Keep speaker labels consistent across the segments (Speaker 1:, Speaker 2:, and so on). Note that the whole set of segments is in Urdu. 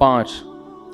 Speaker 1: 5।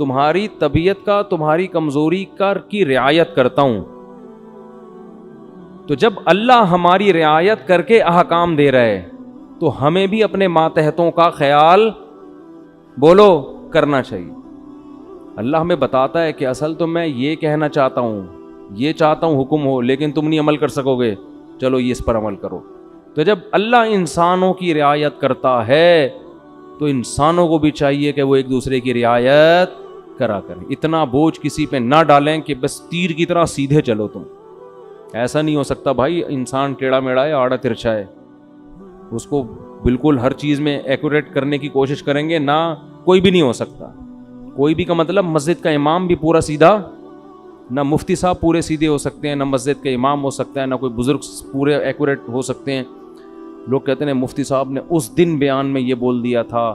Speaker 1: تمہاری طبیعت کا، تمہاری کمزوری کا کی رعایت کرتا ہوں. تو جب اللہ ہماری رعایت کر کے احکام دے رہا ہے تو ہمیں بھی اپنے ماتحتوں کا خیال بولو کرنا چاہیے. اللہ ہمیں بتاتا ہے کہ اصل تو میں یہ کہنا چاہتا ہوں، یہ چاہتا ہوں حکم ہو، لیکن تم نہیں عمل کر سکو گے، چلو یہ اس پر عمل کرو. تو جب اللہ انسانوں کی رعایت کرتا ہے تو انسانوں کو بھی چاہیے کہ وہ ایک دوسرے کی رعایت کرا کریں. اتنا بوجھ کسی پہ نہ ڈالیں کہ بس تیر کی طرح سیدھے چلو تم. ایسا نہیں ہو سکتا بھائی. انسان ٹیڑھا میڑھا ہے، آڑا ترچھا ہے، اس کو بالکل ہر چیز میں ایکوریٹ کرنے کی کوشش کریں گے نہ، کوئی بھی نہیں ہو سکتا. کوئی بھی کا مطلب مسجد کا امام بھی پورا سیدھا، نہ مفتی صاحب پورے سیدھے ہو سکتے ہیں، نہ مسجد کا امام ہو سکتا ہے، نہ کوئی بزرگ پورے ایکوریٹ ہو سکتے ہیں. لوگ کہتے ہیں مفتی صاحب نے اس دن بیان میں یہ بول دیا تھا،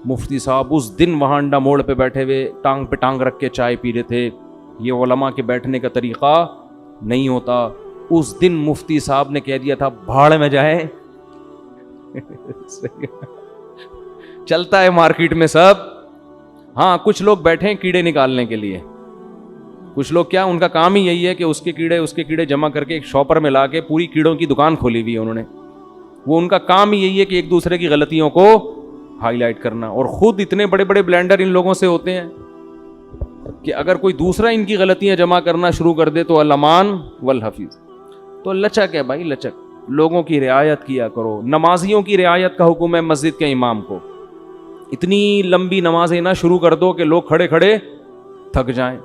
Speaker 1: مفتی صاحب اس دن وہاں انڈا موڑ پہ بیٹھے ہوئے ٹانگ پہ ٹانگ رکھ کے چائے پی رہے تھے. یہ علماء کے بیٹھنے کا طریقہ نہیں ہوتا. اس دن مفتی صاحب نے کہہ دیا تھا بھاڑ میں جائے. چلتا ہے مارکیٹ میں سب. ہاں کچھ لوگ بیٹھے ہیں کیڑے نکالنے کے لیے. کچھ لوگ کیا، ان کا کام ہی یہی ہے کہ اس کے کیڑے جمع کر کے ایک شاپر میں لا کے پوری کیڑوں کی دکان کھولی ہوئی ہے انہوں نے. وہ ان کا کام ہی یہی ہے کہ ایک دوسرے کی غلطیوں کو ہائی لائٹ کرنا. اور خود اتنے بڑے بڑے بلینڈر ان لوگوں سے ہوتے ہیں کہ اگر کوئی دوسرا ان کی غلطیاں جمع کرنا شروع کر دے تو الامان والحفیظ. تو لچک ہے بھائی، لچک. لوگوں کی رعایت کیا کرو. نمازیوں کی رعایت کا حکم ہے مسجد کے امام کو. اتنی لمبی نمازیں نہ شروع کر دو کہ لوگ کھڑے کھڑے تھک جائیں.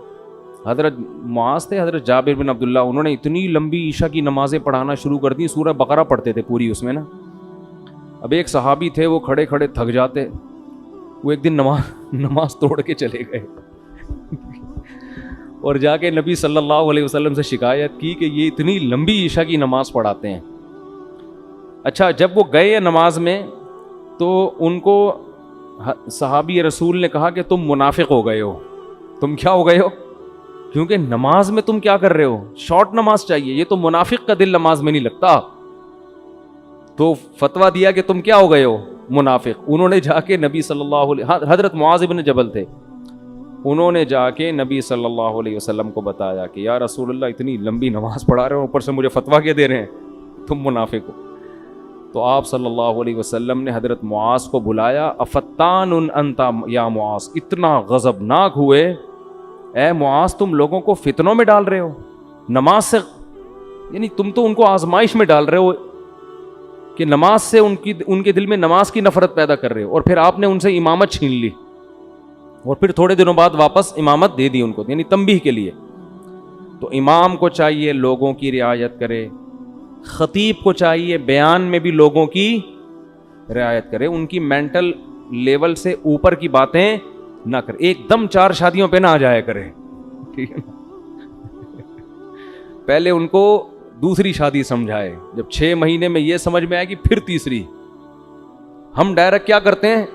Speaker 1: حضرت معاذ تھے، حضرت جابر بن عبداللہ، انہوں نے اتنی لمبی عشاء کی نمازیں پڑھانا شروع کر دی، سورہ بقرہ پڑھتے تھے پوری اس میں نا. اب ایک صحابی تھے، وہ کھڑے کھڑے تھک جاتے، وہ ایک دن نماز توڑ کے چلے گئے اور جا کے نبی صلی اللہ علیہ وسلم سے شکایت کی کہ یہ اتنی لمبی عشاء کی نماز پڑھاتے ہیں. اچھا جب وہ گئے نماز میں تو ان کو صحابی رسول نے کہا کہ تم منافق ہو گئے ہو. تم کیا ہو گئے ہو؟ کیونکہ نماز میں تم کیا کر رہے ہو؟ شارٹ نماز چاہیے. یہ تو منافق کا دل نماز میں نہیں لگتا. تو فتویٰ دیا کہ تم کیا ہو گئے ہو؟ منافق. انہوں نے جا کے نبی صلی اللہ علیہ، حضرت معاذ بن جبل تھے، انہوں نے جا کے نبی صلی اللہ علیہ وسلم کو بتایا کہ یا رسول اللہ اتنی لمبی نماز پڑھا رہے ہو، اوپر سے مجھے فتویٰ کیا دے رہے ہیں، تم منافق ہو. تو آپ صلی اللہ علیہ وسلم نے حضرت معاذ کو بلایا. افتان انت یا معاذ، اتنا غضبناک ہوئے، اے معاذ تم لوگوں کو فتنوں میں ڈال رہے ہو نماز سے، یعنی تم تو ان کو آزمائش میں ڈال رہے ہو کہ نماز سے ان کے دل میں نماز کی نفرت پیدا کر رہے ہو. اور پھر آپ نے ان سے امامت چھین لی اور پھر تھوڑے دنوں بعد واپس امامت دے دی ان کو، یعنی تنبیہ کے لیے. تو امام کو چاہیے لوگوں کی رعایت کرے، خطیب کو چاہیے بیان میں بھی لوگوں کی رعایت کرے، ان کی مینٹل لیول سے اوپر کی باتیں نہ کرے. ایک دم 4 شادیوں پہ نہ آ جایا کرے، ٹھیک ہے نا. پہلے ان کو دوسری شادی سمجھائے، جب 6 مہینے میں یہ سمجھ میں آئے گی پھر تیسری. ہم ڈائریکٹ کیا کرتے ہیں؟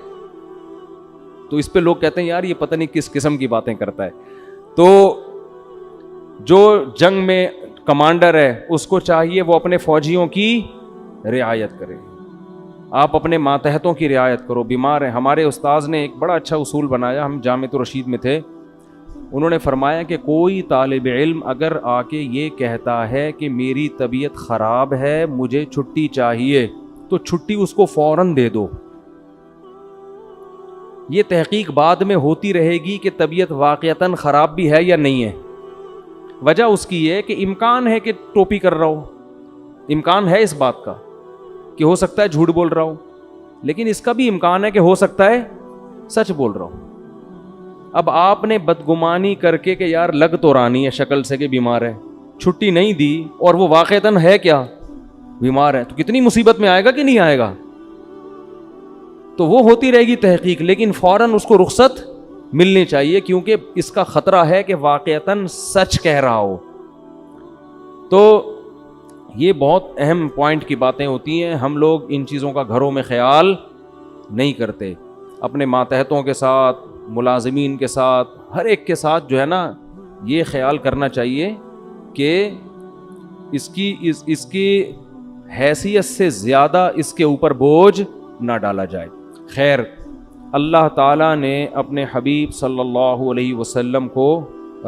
Speaker 1: تو اس پہ لوگ کہتے ہیں یار یہ پتہ نہیں کس قسم کی باتیں کرتا ہے. تو جو جنگ میں کمانڈر ہے اس کو چاہیے وہ اپنے فوجیوں کی رعایت کرے. آپ اپنے ماتحتوں کی رعایت کرو. بیمار ہیں، ہمارے استاذ نے ایک بڑا اچھا اصول بنایا، ہم جامعۃ الرشید میں تھے، انہوں نے فرمایا کہ کوئی طالب علم اگر آ کے یہ کہتا ہے کہ میری طبیعت خراب ہے، مجھے چھٹی چاہیے، تو چھٹی اس کو فوراً دے دو. یہ تحقیق بعد میں ہوتی رہے گی کہ طبیعت واقعتاً خراب بھی ہے یا نہیں ہے. وجہ اس کی یہ کہ امکان ہے کہ ٹوپی کر رہا ہو، امکان ہے اس بات کا کہ ہو سکتا ہے جھوٹ بول رہا ہو، لیکن اس کا بھی امکان ہے کہ ہو سکتا ہے سچ بول رہا ہو. اب آپ نے بدگمانی کر کے کہ یار لگ تو رانی ہے شکل سے کہ بیمار ہے، چھٹی نہیں دی اور وہ واقعتاً ہے کیا بیمار ہے، تو کتنی مصیبت میں آئے گا کہ نہیں آئے گا. تو وہ ہوتی رہے گی تحقیق، لیکن فوراً اس کو رخصت ملنی چاہیے کیونکہ اس کا خطرہ ہے کہ واقعتاً سچ کہہ رہا ہو. تو یہ بہت اہم پوائنٹ کی باتیں ہوتی ہیں. ہم لوگ ان چیزوں کا گھروں میں خیال نہیں کرتے. اپنے ماتحتوں کے ساتھ، ملازمین کے ساتھ، ہر ایک کے ساتھ جو ہے نا یہ خیال کرنا چاہیے کہ اس کی حیثیت سے زیادہ اس کے اوپر بوجھ نہ ڈالا جائے. خیر، اللہ تعالیٰ نے اپنے حبیب صلی اللہ علیہ وسلم کو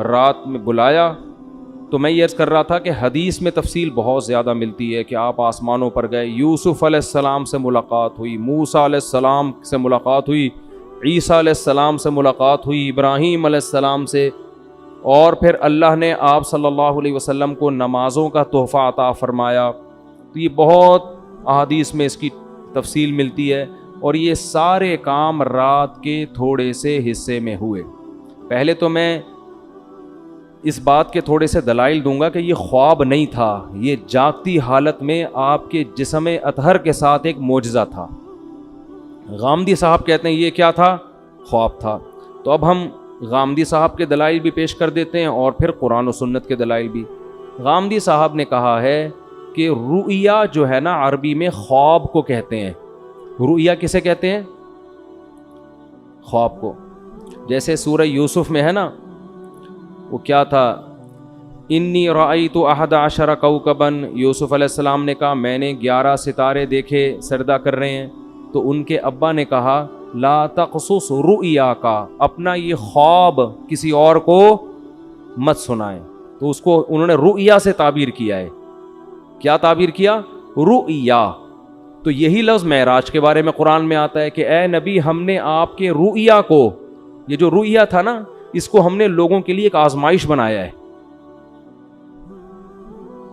Speaker 1: رات میں بلایا. تو میں یہ عرض کر رہا تھا کہ حدیث میں تفصیل بہت زیادہ ملتی ہے کہ آپ آسمانوں پر گئے, یوسف علیہ السلام سے ملاقات ہوئی, موسیٰ علیہ السلام سے ملاقات ہوئی, عیسیٰ علیہ السلام سے ملاقات ہوئی, ابراہیم علیہ السلام سے, اور پھر اللہ نے آپ صلی اللہ علیہ وسلم کو نمازوں کا تحفہ عطا فرمایا. تو یہ بہت احادیث میں اس کی تفصیل ملتی ہے, اور یہ سارے کام رات کے تھوڑے سے حصے میں ہوئے. پہلے تو میں اس بات کے تھوڑے سے دلائل دوں گا کہ یہ خواب نہیں تھا, یہ جاگتی حالت میں آپ کے جسم اطہر کے ساتھ ایک معجزہ تھا. غامدی صاحب کہتے ہیں یہ کیا تھا؟ خواب تھا. تو اب ہم غامدی صاحب کے دلائل بھی پیش کر دیتے ہیں اور پھر قرآن و سنت کے دلائل بھی. غامدی صاحب نے کہا ہے کہ رؤیا جو ہے نا عربی میں خواب کو کہتے ہیں. رؤیا کسے کہتے ہیں؟ خواب کو. جیسے سورہ یوسف میں ہے نا, وہ کیا تھا, انی رأیت 11 کوکبا, یوسف علیہ السلام نے کہا میں نے 11 ستارے دیکھے سجدہ کر رہے ہیں. تو ان کے ابا نے کہا لا تقصص رؤیا کا, اپنا یہ خواب کسی اور کو مت سنائیں. تو اس کو انہوں نے رؤیا سے تعبیر کیا ہے. کیا تعبیر کیا؟ رؤیا. تو یہی لفظ معراج کے بارے میں قرآن میں آتا ہے کہ اے نبی ہم نے آپ کے رؤیا کو, یہ جو رؤیا تھا نا, اس کو ہم نے لوگوں کے لیے ایک آزمائش بنایا ہے.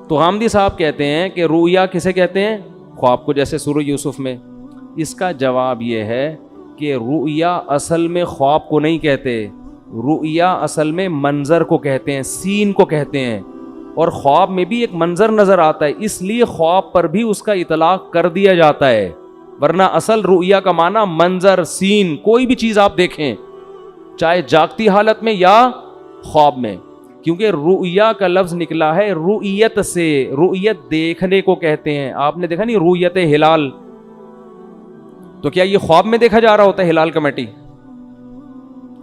Speaker 1: تو غامدی صاحب کہتے ہیں کہ رؤیا کسے کہتے ہیں؟ خواب کو, جیسے سورہ یوسف میں. اس کا جواب یہ ہے کہ رؤیا اصل میں خواب کو نہیں کہتے, رؤیا اصل میں منظر کو کہتے ہیں, سین کو کہتے ہیں. اور خواب میں بھی ایک منظر نظر آتا ہے, اس لیے خواب پر بھی اس کا اطلاق کر دیا جاتا ہے, ورنہ اصل رؤیا کا معنی منظر, سین, کوئی بھی چیز آپ دیکھیں چاہے جاگتی حالت میں یا خواب میں. کیونکہ رؤیا کا لفظ نکلا ہے رؤیت سے, رؤیت دیکھنے کو کہتے ہیں. آپ نے دیکھا نہیں رؤیت ہلال, تو کیا یہ خواب میں دیکھا جا رہا ہوتا ہے ہلال کمیٹی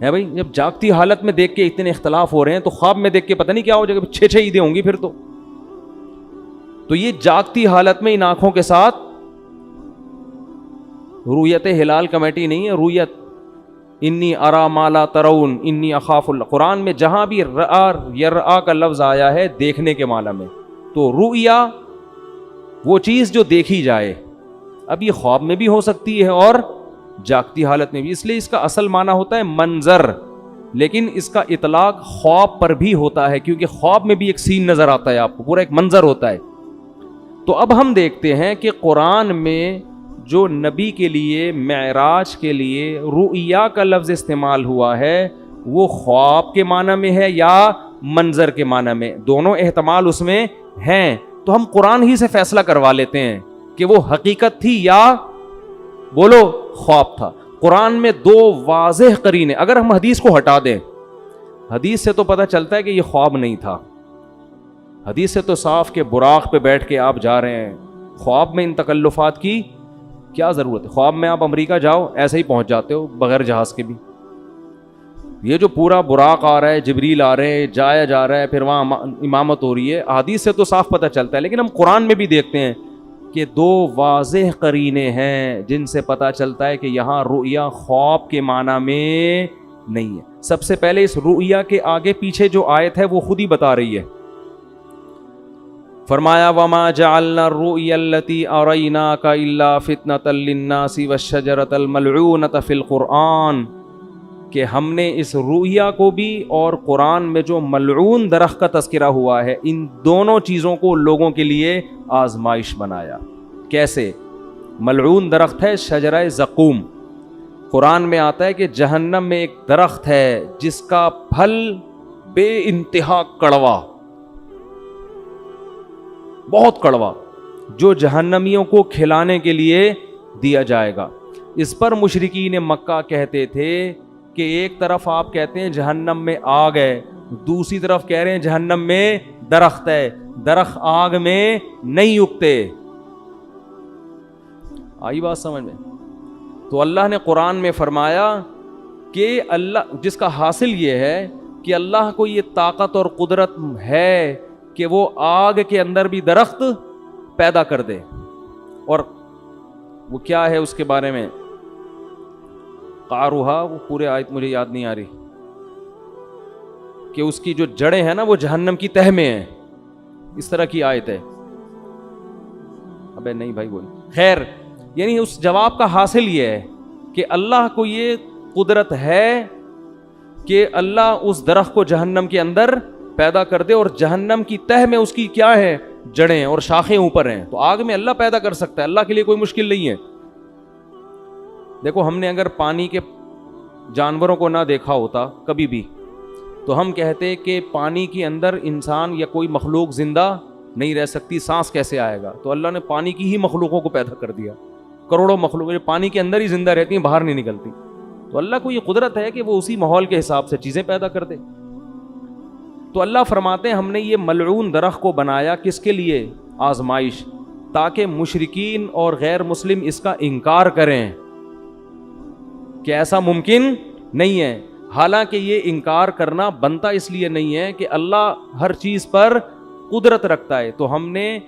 Speaker 1: ہے بھائی؟ جب جاگتی حالت میں دیکھ کے اتنے اختلاف ہو رہے ہیں تو خواب میں دیکھ کے پتہ نہیں کیا ہو جائے گا, 6 عیدیں ہوں گی پھر تو یہ جاگتی حالت میں ان آنکھوں کے ساتھ رؤیت ہلال کمیٹی نہیں ہے, رؤیت انی ارا ما لا ترون انی اخاف اللہ. قرآن میں جہاں بھی رآ یرآ کا لفظ آیا ہے دیکھنے کے معنی میں, تو رؤیا وہ چیز جو دیکھی جائے. اب یہ خواب میں بھی ہو سکتی ہے اور جاگتی حالت میں بھی, اس لیے اس کا اصل معنی ہوتا ہے منظر, لیکن اس کا اطلاق خواب پر بھی ہوتا ہے کیونکہ خواب میں بھی ایک سین نظر آتا ہے آپ کو, پورا ایک منظر ہوتا ہے. تو اب ہم دیکھتے ہیں کہ قرآن میں جو نبی کے لیے معراج کے لیے رؤیا کا لفظ استعمال ہوا ہے وہ خواب کے معنی میں ہے یا منظر کے معنی میں, دونوں احتمال اس میں ہیں. تو ہم قرآن ہی سے فیصلہ کروا لیتے ہیں کہ وہ حقیقت تھی یا بولو خواب تھا. قرآن میں 2 واضح قرینے, اگر ہم حدیث کو ہٹا دیں, حدیث سے تو پتہ چلتا ہے کہ یہ خواب نہیں تھا. حدیث سے تو صاف کہ براق پہ بیٹھ کے آپ جا رہے ہیں, خواب میں ان تکلفات کی کیا ضرورت ہے؟ خواب میں آپ امریکہ جاؤ ایسے ہی پہنچ جاتے ہو بغیر جہاز کے بھی. یہ جو پورا براق آ رہا ہے, جبریل آ رہے ہیں, جایا جا رہا ہے, پھر وہاں امامت ہو رہی ہے, حدیث سے تو صاف پتہ چلتا ہے. لیکن ہم قرآن میں بھی دیکھتے ہیں کہ 2 واضح قرینے ہیں جن سے پتہ چلتا ہے کہ یہاں رؤیا خواب کے معنی میں نہیں ہے. سب سے پہلے اس رؤیا کے آگے پیچھے جو آیت ہے وہ خود ہی بتا رہی ہے. فرمایا وما جعلنا الرؤيا التي اريناك الا فتنة للناس والشجرة الملعونة في القرآن, کہ ہم نے اس رؤیا کو بھی اور قرآن میں جو ملعون درخت کا تذکرہ ہوا ہے ان دونوں چیزوں کو لوگوں کے لیے آزمائش بنایا. کیسے؟ ملعون درخت ہے شجرہ زقوم. قرآن میں آتا ہے کہ جہنم میں ایک درخت ہے جس کا پھل بے انتہا کڑوا, بہت کڑوا, جو جہنمیوں کو کھلانے کے لیے دیا جائے گا. اس پر مشرکین مکہ کہتے تھے کہ ایک طرف آپ کہتے ہیں جہنم میں آگ ہے, دوسری طرف کہہ رہے ہیں جہنم میں درخت ہے, درخت آگ میں نہیں اگتے. آئی بات سمجھ میں؟ تو اللہ نے قرآن میں فرمایا کہ اللہ, جس کا حاصل یہ ہے کہ اللہ کو یہ طاقت اور قدرت ہے کہ وہ آگ کے اندر بھی درخت پیدا کر دے. اور وہ کیا ہے اس کے بارے میں قاروہا، وہ پورے آیت مجھے یاد نہیں آ رہی، کہ اس کی جو جڑیں ہیں نا وہ جہنم کی تہ میں ہیں، اس طرح کی آیت ہے. ابے نہیں بھائی وہ نہیں. خیر، یعنی اس جواب کا حاصل یہ ہے کہ اللہ کو یہ قدرت ہے کہ اللہ اس درخت کو جہنم کے اندر پیدا کر دے، اور جہنم کی تہ میں اس کی کیا ہے؟ جڑیں اور شاخیں اوپر ہیں. تو آگ میں اللہ پیدا کر سکتا ہے، اللہ کے لیے کوئی مشکل نہیں ہے. دیکھو، ہم نے اگر پانی کے جانوروں کو نہ دیکھا ہوتا کبھی بھی، تو ہم کہتے کہ پانی کے اندر انسان یا کوئی مخلوق زندہ نہیں رہ سکتی، سانس کیسے آئے گا؟ تو اللہ نے پانی کی ہی مخلوقوں کو پیدا کر دیا، کروڑوں مخلوق پانی کے اندر ہی زندہ رہتی ہیں، باہر نہیں نکلتی. تو اللہ کو یہ قدرت ہے کہ وہ اسی ماحول کے حساب سے چیزیں پیدا کر دے. تو اللہ فرماتے ہیں ہم نے یہ ملعون درخت کو بنایا کس کے لیے؟ آزمائش، تاکہ مشرکین اور غیر مسلم اس کا انکار کریں کہ ایسا ممکن نہیں ہے. حالانکہ یہ انکار کرنا بنتا اس لیے نہیں ہے کہ اللہ ہر چیز پر قدرت رکھتا ہے. تو ہم نے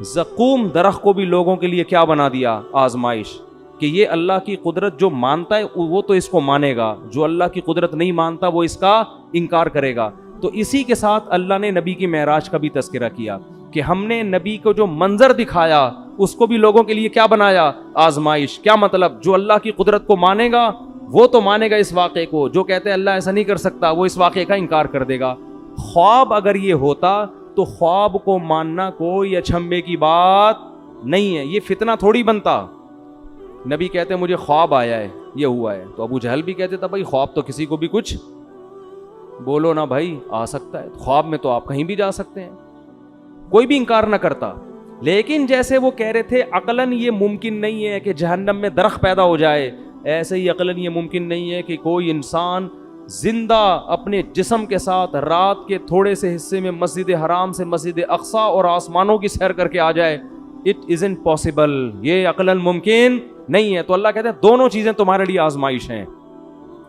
Speaker 1: زقوم درخت کو بھی لوگوں کے لیے کیا بنا دیا؟ آزمائش، کہ یہ اللہ کی قدرت جو مانتا ہے وہ تو اس کو مانے گا، جو اللہ کی قدرت نہیں مانتا وہ اس کا انکار کرے گا. تو اسی کے ساتھ اللہ نے نبی کی معراج کا بھی تذکرہ کیا کہ ہم نے نبی کو جو منظر دکھایا اس کو بھی لوگوں کے لیے کیا بنایا؟ آزمائش. کیا مطلب؟ جو اللہ کی قدرت کو مانے گا وہ تو مانے گا اس واقعے کو، جو کہتے ہیں اللہ ایسا نہیں کر سکتا وہ اس واقعے کا انکار کر دے گا. خواب اگر یہ ہوتا تو خواب کو ماننا کوئی اچھمبے کی بات نہیں ہے، یہ فتنہ تھوڑی بنتا. نبی کہتے ہیں مجھے خواب آیا ہے، یہ ہوا ہے، تو ابو جہل بھی کہتے تھا بھائی خواب تو کسی کو بھی کچھ بولو نا بھائی آ سکتا ہے، خواب میں تو آپ کہیں بھی جا سکتے ہیں، کوئی بھی انکار نہ کرتا. لیکن جیسے وہ کہہ رہے تھے عقلاً یہ ممکن نہیں ہے کہ جہنم میں درخت پیدا ہو جائے، ایسے ہی عقلاً یہ ممکن نہیں ہے کہ کوئی انسان زندہ اپنے جسم کے ساتھ رات کے تھوڑے سے حصے میں مسجد حرام سے مسجد اقصیٰ اور آسمانوں کی سیر کر کے آ جائے. اٹ isn't possible، یہ عقلاً ممکن نہیں ہے. تو اللہ کہتے ہیں دونوں چیزیں تمہارے لیے آزمائش ہیں.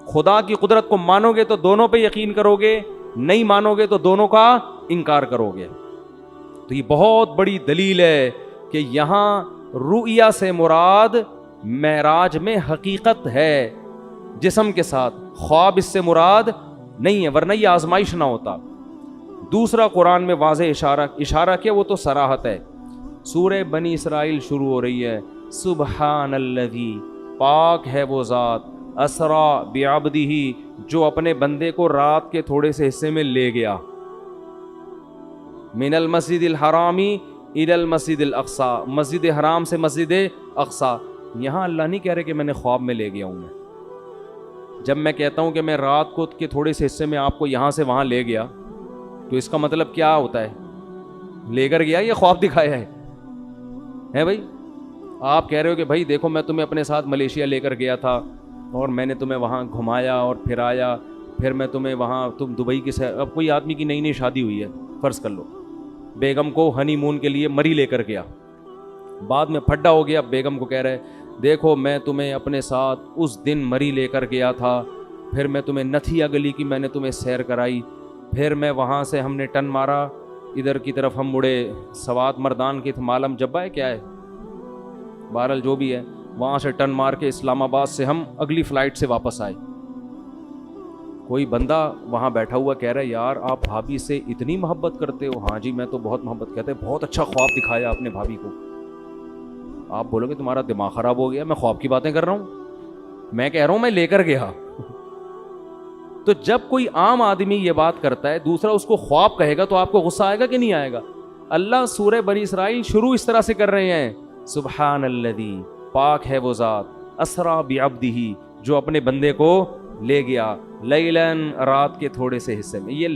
Speaker 1: خدا کی قدرت کو مانو گے تو دونوں پہ یقین کرو گے، نہیں مانو گے تو دونوں کا انکار کرو گے. تو یہ بہت بڑی دلیل ہے کہ یہاں رؤیا سے مراد معراج میں حقیقت ہے جسم کے ساتھ، خواب اس سے مراد نہیں ہے، ورنہ یہ آزمائش نہ ہوتا. دوسرا قرآن میں واضح اشارہ کیا، وہ تو صراحت ہے. سورہ بنی اسرائیل شروع ہو رہی ہے، سبحان الذی، پاک ہے وہ ذات، اسرا بعبدہ، جو اپنے بندے کو رات کے تھوڑے سے حصے میں لے گیا، من المسجد الحرامی الی المسجد الاقصی، مسجد حرام سے مسجد اقصی. یہاں اللہ نہیں کہہ رہے کہ میں نے خواب میں لے گیا ہوں. میں جب میں کہتا ہوں کہ میں رات کو کے تھوڑے سے حصے میں آپ کو یہاں سے وہاں لے گیا، تو اس کا مطلب کیا ہوتا ہے؟ لے کر گیا یا خواب دکھایا ہے بھائی؟ آپ کہہ رہے ہو کہ بھائی دیکھو میں تمہیں اپنے ساتھ ملیشیا لے کر گیا تھا اور میں نے تمہیں وہاں گھمایا اور پھرایا، پھر میں تمہیں وہاں تم دبئی کی سیر. اب کوئی آدمی کی نئی نئی شادی ہوئی ہے، فرض کر لو، بیگم کو ہنی مون کے لیے مری لے کر گیا، بعد میں پھڈا ہو گیا، بیگم کو کہہ رہے دیکھو میں تمہیں اپنے ساتھ اس دن مری لے کر گیا تھا، پھر میں تمہیں نتھیا گلی کی میں نے تمہیں سیر کرائی، پھر میں وہاں سے ہم نے ٹن مارا ادھر کی طرف، ہم مڑے سوات مردان کی مالم جبا ہے کیا ہے، بہرحال جو بھی ہے، وہاں سے ٹن مار کے اسلام آباد سے ہم اگلی فلائٹ سے واپس آئے. کوئی بندہ وہاں بیٹھا ہوا کہہ رہا ہے یار آپ بھابھی سے اتنی محبت کرتے ہو؟ ہاں جی میں تو بہت محبت کرتے، بہت اچھا خواب دکھایا آپ نے بھابھی کو. آپ بولو گے تمہارا دماغ خراب ہو گیا، میں خواب کی باتیں کر رہا ہوں، میں کہہ رہا ہوں میں لے کر گیا. تو جب کوئی عام آدمی یہ بات کرتا ہے، دوسرا اس کو خواب کہے گا، تو آپ کو غصہ آئے گا کہ نہیں آئے گا؟ اللہ سورہ بنی اسرائیل شروع اس طرح سے کر رہے ہیں، سبحان الذی، پاک ہے وہ ذات، اسرا بعبدہ، جو اپنے بندے کو لے گیا، لیلاً، رات کے تھوڑے سے حصے میں. یہ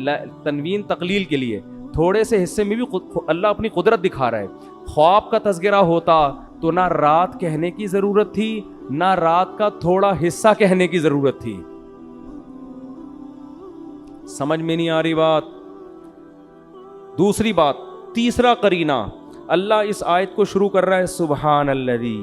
Speaker 1: تنوین تقلیل کے لیے، تھوڑے سے حصے میں بھی اللہ اپنی قدرت دکھا رہا ہے. خواب کا تذکرہ ہوتا تو نہ رات کہنے کی ضرورت تھی، نہ رات کا تھوڑا حصہ کہنے کی ضرورت تھی. سمجھ میں نہیں آ رہی بات؟ دوسری بات، تیسرا قرینہ، اللہ اس آیت کو شروع کر رہا ہے سبحان الذی،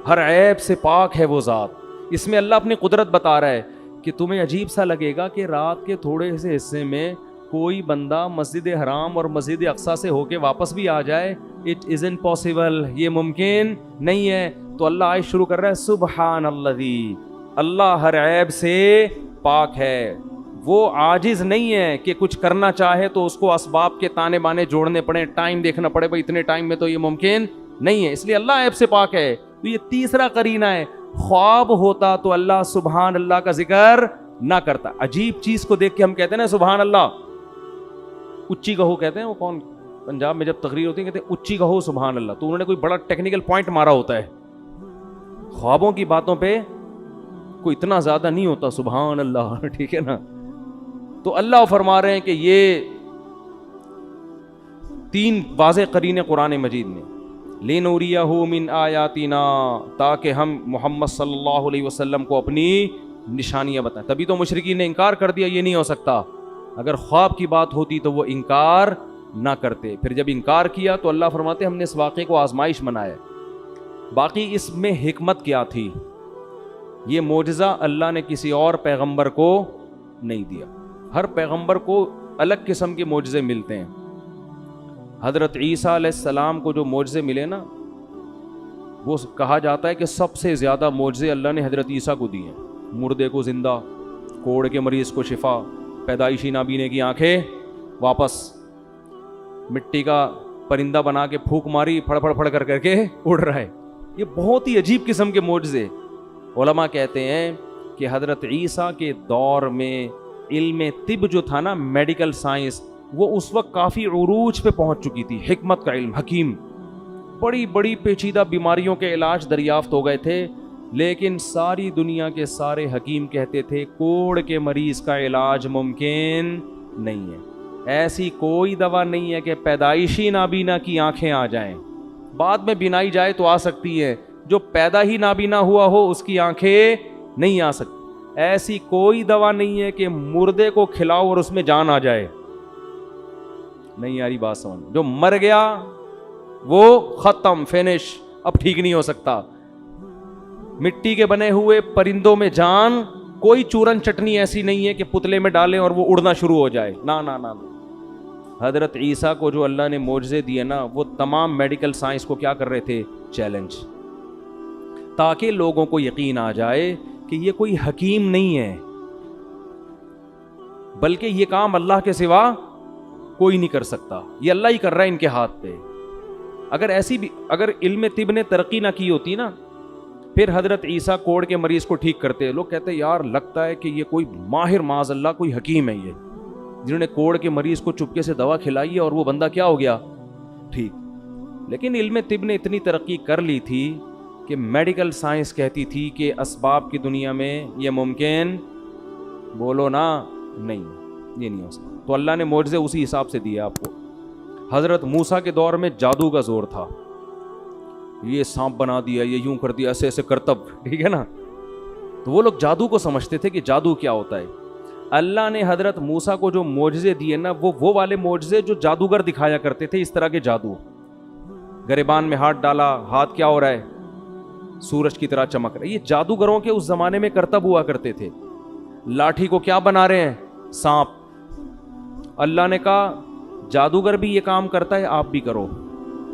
Speaker 1: ہر عیب سے پاک ہے وہ ذات. اس میں اللہ اپنی قدرت بتا رہا ہے کہ تمہیں عجیب سا لگے گا کہ رات کے تھوڑے سے حصے میں کوئی بندہ مسجد حرام اور مسجد اقصیٰ سے ہو کے واپس بھی آ جائے. اٹ isn't possible، یہ ممکن نہیں ہے. تو اللہ آیت شروع کر رہا ہے سبحان الذی، اللہ ہر عیب سے پاک ہے. وہ عاجز نہیں ہے کہ کچھ کرنا چاہے تو اس کو اسباب کے تانے بانے جوڑنے پڑے, ٹائم دیکھنا پڑے, بھائی اتنے ٹائم میں تو یہ ممکن نہیں ہے, اس لیے اللہ عیب سے پاک ہے. تو یہ تیسرا قرینہ ہے. خواب ہوتا تو اللہ سبحان اللہ کا ذکر نہ کرتا. عجیب چیز کو دیکھ کے ہم کہتے ہیں نا سبحان اللہ, اچھی کہو کہتے ہیں, وہ کون پنجاب میں جب تقریر ہوتی ہے کہتے ہیں اچھی کہو سبحان اللہ, تو انہوں نے کوئی بڑا ٹیکنیکل پوائنٹ مارا ہوتا ہے. خوابوں کی باتوں پہ کوئی اتنا زیادہ نہیں ہوتا سبحان اللہ, ٹھیک ہے نا. تو اللہ فرما رہے ہیں کہ یہ 3 واضح قرینے قرآن مجید میں, لِنُرِيَهُ مِنْ آیَاتِنَا, تاکہ ہم محمد صلی اللہ علیہ وسلم کو اپنی نشانیاں بتائیں. تبھی تو مشرکین نے انکار کر دیا, یہ نہیں ہو سکتا. اگر خواب کی بات ہوتی تو وہ انکار نہ کرتے. پھر جب انکار کیا تو اللہ فرماتے ہم نے اس واقعے کو آزمائش بنایا. باقی اس میں حکمت کیا تھی؟ یہ معجزہ اللہ نے کسی اور پیغمبر کو نہیں دیا. ہر پیغمبر کو الگ قسم کے معجزے ملتے ہیں. حضرت عیسیٰ علیہ السلام کو جو معجزے ملے نا, وہ کہا جاتا ہے کہ سب سے زیادہ معجزے اللہ نے حضرت عیسیٰ کو دیے ہیں. مردے کو زندہ, کوڑ کے مریض کو شفا, پیدائشی نابینے کی آنکھیں واپس, مٹی کا پرندہ بنا کے پھونک ماری, پھڑ پھڑ پھڑ کر کے اڑ رہا ہے. یہ بہت ہی عجیب قسم کے معجزے. علماء کہتے ہیں کہ حضرت عیسیٰ کے دور میں علم طب جو تھا نا, میڈیکل سائنس, وہ اس وقت کافی عروج پہ پہنچ چکی تھی. حکمت کا علم, حکیم, بڑی بڑی پیچیدہ بیماریوں کے علاج دریافت ہو گئے تھے. لیکن ساری دنیا کے سارے حکیم کہتے تھے کوڑ کے مریض کا علاج ممکن نہیں ہے. ایسی کوئی دوا نہیں ہے کہ پیدائشی نابینا کی آنکھیں آ جائیں, بعد میں بینائی جائے تو آ سکتی ہے, جو پیدا ہی نابینا ہوا ہو اس کی آنکھیں نہیں آ سکتی. ایسی کوئی دوا نہیں ہے کہ مردے کو کھلاؤ اور اس میں جان آ جائے. نہیں آ رہی بات سمجھ؟ جو مر گیا وہ ختم, فینش, اب ٹھیک نہیں ہو سکتا. مٹی کے بنے ہوئے پرندوں میں جان, کوئی چورن چٹنی ایسی نہیں ہے کہ پتلے میں ڈالیں اور وہ اڑنا شروع ہو جائے. نا نا نا. حضرت عیسیٰ کو جو اللہ نے معجزے دیے نا, وہ تمام میڈیکل سائنس کو کیا کر رہے تھے؟ چیلنج, تاکہ لوگوں کو یقین آ جائے کہ یہ کوئی حکیم نہیں ہے, بلکہ یہ کام اللہ کے سوا کوئی نہیں کر سکتا, یہ اللہ ہی کر رہا ہے ان کے ہاتھ پہ. اگر علم طب نے ترقی نہ کی ہوتی نا, پھر حضرت عیسیٰ کوڑ کے مریض کو ٹھیک کرتے. لوگ کہتے ہیں یار لگتا ہے کہ یہ کوئی ماہر, معاذ اللہ کوئی حکیم ہے یہ, جنہوں نے کوڑ کے مریض کو چپکے سے دوا کھلائی ہے اور وہ بندہ کیا ہو گیا؟ ٹھیک. لیکن علم طب نے اتنی ترقی کر لی تھی کہ میڈیکل سائنس کہتی تھی کہ اسباب کی دنیا میں یہ ممکن, بولو نا, نہیں, یہ نہیں ہو سکتا. تو اللہ نے معجزے اسی حساب سے دیے آپ کو. حضرت موسیٰ کے دور میں جادو کا زور تھا, یہ سانپ بنا دیا, یہ یوں کر دیا, ایسے ایسے کرتب, ٹھیک ہے نا. تو وہ لوگ جادو کو سمجھتے تھے کہ جادو کیا ہوتا ہے. اللہ نے حضرت موسیٰ کو جو معجزے دیے نا, وہ والے معجزے جو جادوگر دکھایا کرتے تھے, اس طرح کے جادو. گریبان میں ہاتھ ڈالا, ہاتھ کیا ہو رہا ہے؟ سورج کی طرح چمک رہا ہے. یہ جادوگروں کے اس زمانے میں کرتب ہوا کرتے تھے. لاٹھی کو کیا بنا رہے ہیں؟ سانپ. اللہ نے کہا جادوگر بھی یہ کام کرتا ہے, آپ بھی کرو.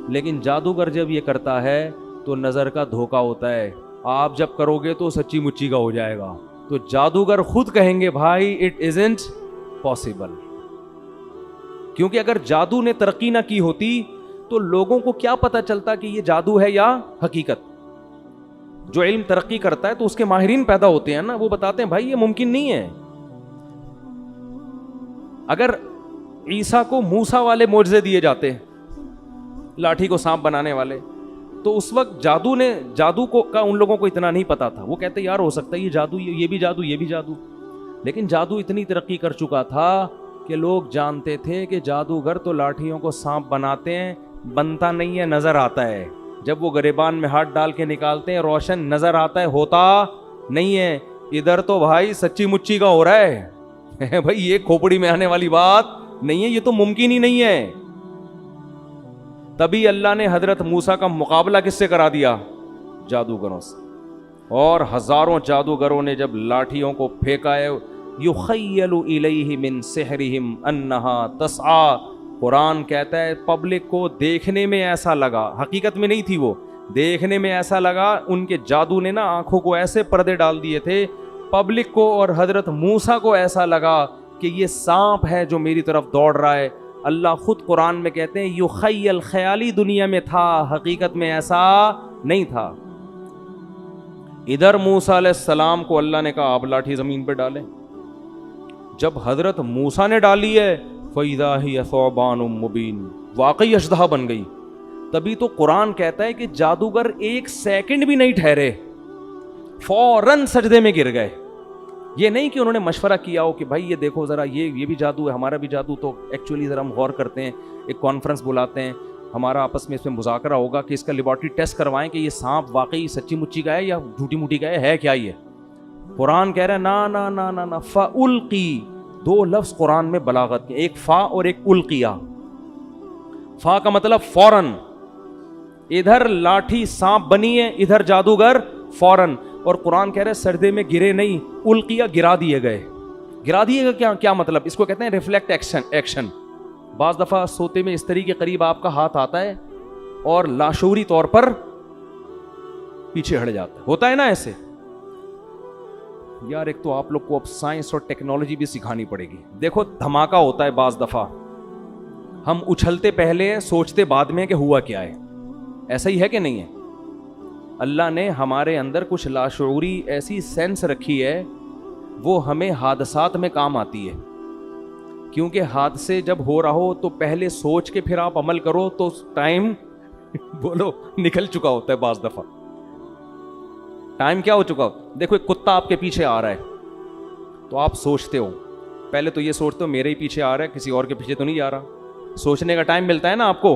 Speaker 1: لیکن جادوگر جب یہ کرتا ہے تو نظر کا دھوکہ ہوتا ہے, آپ جب کرو گے تو سچی مچی کا ہو جائے گا. تو جادوگر خود کہیں گے بھائی اٹ ازنٹ پاسبل. کیونکہ اگر جادو نے ترقی نہ کی ہوتی تو لوگوں کو کیا پتا چلتا کہ یہ جادو ہے یا حقیقت. جو علم ترقی کرتا ہے تو اس کے ماہرین پیدا ہوتے ہیں نا, وہ بتاتے ہیں بھائی یہ ممکن نہیں ہے. اگر عیسیٰ کو موسیٰ والے معجزے دیے جاتے, لاٹھی کو سانپ بنانے والے, تو اس وقت جادو کا ان لوگوں کو اتنا نہیں پتا تھا. وہ کہتے یار ہو سکتا ہے یہ جادو, یہ بھی جادو, یہ بھی جادو. لیکن جادو اتنی ترقی کر چکا تھا کہ لوگ جانتے تھے کہ جادوگر تو لاٹھیوں کو سانپ بناتے ہیں, بنتا نہیں ہے, نظر آتا ہے. جب وہ گریبان میں ہاتھ ڈال کے نکالتے ہیں روشن نظر آتا ہے, ہوتا نہیں ہے. ادھر تو بھائی سچی مچی کا ہو رہا ہے بھائی, یہ کھوپڑی میں آنے والی بات نہیں ہے, یہ تو ممکن ہی نہیں ہے. تبھی اللہ نے حضرت موسیٰ کا مقابلہ کس سے کرا دیا؟ جادوگروں سے. اور ہزاروں جادوگروں نے جب لاٹھیوں کو پھینکا ہے, یخیل الیہ من سحرہم انہا تسعی, قرآن کہتا ہے پبلک کو دیکھنے میں ایسا لگا, حقیقت میں نہیں تھی وہ, دیکھنے میں ایسا لگا ان کے جادو نے نا آنکھوں کو ایسے پردے ڈال دیے تھے, پبلک کو اور حضرت موسیٰ کو ایسا لگا کہ یہ سانپ ہے جو میری طرف دوڑ رہا ہے. اللہ خود قرآن میں کہتے ہیں یخیل, خیالی دنیا میں تھا, حقیقت میں ایسا نہیں تھا. ادھر موسیٰ علیہ السلام کو اللہ نے کہا آپ لاٹھی زمین پہ ڈالیں. جب حضرت موسیٰ نے ڈالی ہے فَإِذَا هِيَ ثُعْبَانٌ مُبِينٌ, واقعی اژدہا بن گئی. تبھی تو قرآن کہتا ہے کہ جادوگر ایک سیکنڈ بھی نہیں ٹھہرے, فوراً سجدے میں گر گئے. یہ نہیں کہ انہوں نے مشورہ کیا ہو کہ بھائی یہ دیکھو ذرا یہ بھی جادو ہے, ہمارا بھی جادو, تو ایکچولی ذرا ہم غور کرتے ہیں, ایک کانفرنس بلاتے ہیں, ہمارا آپس میں اس میں مذاکرہ ہوگا کہ اس کا لیبارٹری ٹیسٹ کروائیں کہ یہ سانپ واقعی سچی مچی کا ہے یا جھوٹی موٹی کا ہے کیا یہ. قرآن کہہ رہا ہے نا نا نا نا نا, فَأُلْقِي, دو لفظ قرآن میں بلاغت کے, ایک فا اور ایک القیا. فا کا مطلب فوراً, ادھر لاٹھی سانپ بنی ہے, ادھر جادوگر فوراً. اور قرآن کہہ رہے سجدے میں گرے نہیں, القیا, گرا دیے گئے. گرا دیے گا کیا مطلب, اس کو کہتے ہیں ریفلیکٹ ایکشن. بعض دفعہ سوتے میں استری کے قریب آپ کا ہاتھ آتا ہے اور لاشعوری طور پر پیچھے ہٹ جاتا ہے, ہوتا ہے نا ایسے. یار ایک تو آپ لوگ کو اب سائنس اور ٹیکنالوجی بھی سکھانی پڑے گی. دیکھو دھماکہ ہوتا ہے بعض دفعہ, ہم اچھلتے پہلے ہیں سوچتے بعد میں کہ ہوا کیا ہے, ایسا ہی ہے کہ نہیں ہے. اللہ نے ہمارے اندر کچھ لاشعوری ایسی سینس رکھی ہے, وہ ہمیں حادثات میں کام آتی ہے. کیونکہ حادثے جب ہو رہا ہو تو پہلے سوچ کے پھر آپ عمل کرو تو ٹائم بولو نکل چکا ہوتا ہے. بعض دفعہ ٹائم کیا ہو چکا ہو. دیکھو ایک کتا آپ کے پیچھے آ رہا ہے تو آپ سوچتے ہو, پہلے تو یہ سوچتے ہو میرے ہی پیچھے آ رہا ہے, کسی اور کے پیچھے تو نہیں جا رہا. سوچنے کا ٹائم ملتا ہے نا آپ کو,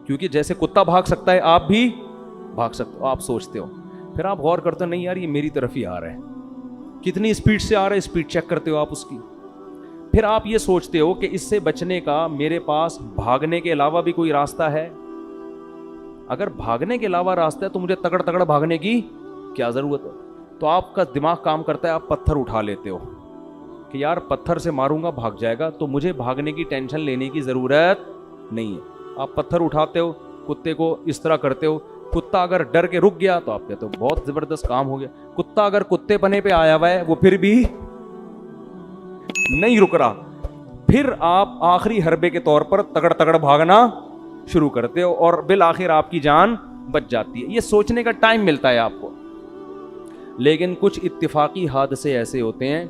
Speaker 1: کیونکہ جیسے کتا بھاگ سکتا ہے آپ بھی بھاگ سکتے ہو. آپ سوچتے ہو, پھر آپ غور کرتے ہو نہیں یار یہ میری طرف ہی آ رہا ہے, کتنی اسپیڈ سے آ رہا ہے, اسپیڈ چیک کرتے ہو آپ اس کی. پھر آپ یہ سوچتے ہو کہ اس سے بچنے کا میرے پاس بھاگنے کے علاوہ بھی کوئی راستہ ہے. اگر بھاگنے کے علاوہ راستہ ہے تو مجھے تگڑ بھاگنے کی کیا ضرورت ہے. تو آپ کا دماغ کام کرتا ہے, آپ پتھر اٹھا لیتے ہو کہ یار پتھر سے ماروں گا بھاگ جائے گا, تو مجھے بھاگنے کی ٹینشن لینے کی ضرورت نہیں ہے. آپ پتھر اٹھاتے ہو, کتے کو اس طرح کرتے ہو, کتا اگر ڈر کے رک گیا تو آپ کہتے ہو بہت زبردست کام ہو گیا. کتا اگر کتے پنے پہ آیا ہوا ہے وہ پھر بھی نہیں رک رہا, پھر آپ آخری حربے کے طور پر تگڑ بھاگنا شروع کرتے ہو اور بالآخر آپ کی جان بچ جاتی ہے. یہ سوچنے کا ٹائم ملتا ہے آپ کو. لیکن کچھ اتفاقی حادثے ایسے ہوتے ہیں